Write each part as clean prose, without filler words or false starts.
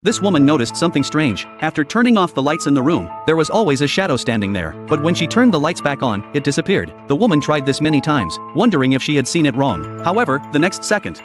This woman noticed something strange. After turning off the lights in the room, there was always a shadow standing there. But when she turned the lights back on, it disappeared. The woman tried this many times, wondering if she had seen it wrong. However, the next second,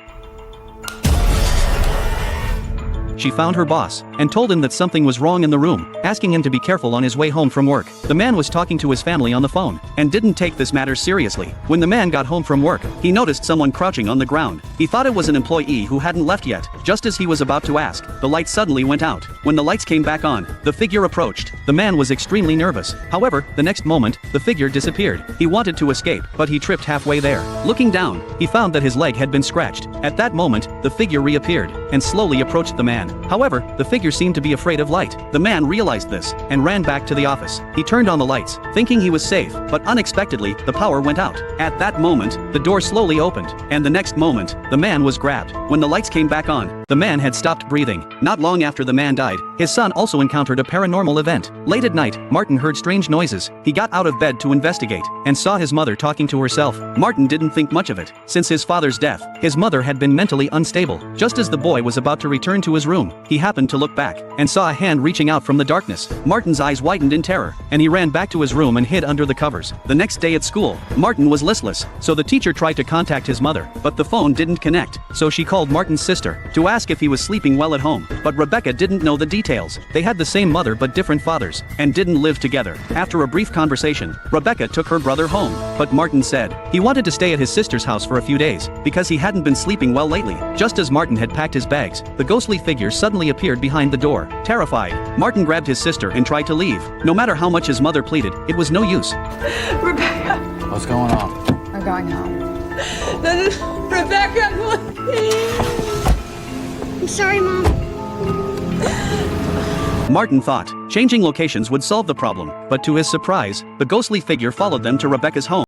she found her boss and told him that something was wrong in the room, asking him to be careful on his way home from work. The man was talking to his family on the phone and didn't take this matter seriously. When the man got home from work, he noticed someone crouching on the ground. He thought it was an employee who hadn't left yet. Just as he was about to ask, the light suddenly went out. When the lights came back on, the figure approached. The man was extremely nervous. However, the next moment, the figure disappeared. He wanted to escape, but he tripped halfway there. Looking down, he found that his leg had been scratched. At that moment, the figure reappeared and slowly approached the man. However, the figure seemed to be afraid of light. The man realized this and ran back to the office. He turned on the lights, thinking he was safe, but unexpectedly, the power went out. At that moment, the door slowly opened, and the next moment, the man was grabbed. When the lights came back on, the man had stopped breathing. Not long after the man died, his son also encountered a paranormal event. Late at night, Martin heard strange noises. He got out of bed to investigate and saw his mother talking to herself. Martin didn't think much of it. Since his father's death, his mother had been mentally unstable. Just as the boy was about to return to his room, he happened to look back and saw a hand reaching out from the darkness. Martin's eyes widened in terror, and he ran back to his room and hid under the covers. The next day at school, Martin was listless, so the teacher tried to contact his mother, but the phone didn't connect. So she called Martin's sister to ask if he was sleeping well at home, but Rebecca didn't know the details. They had the same mother but different fathers, and didn't live together. After a brief conversation, Rebecca took her brother home, but Martin said he wanted to stay at his sister's house for a few days because he hadn't been sleeping well lately. Just as Martin had packed his bags, the ghostly figure suddenly appeared behind the door. Terrified, Martin grabbed his sister and tried to leave. No matter how much his mother pleaded, it was no use. Rebecca! What's going on? We're going home. Rebecca, please! I'm sorry, Mom. Martin thought changing locations would solve the problem, but to his surprise, the ghostly figure followed them to Rebecca's home.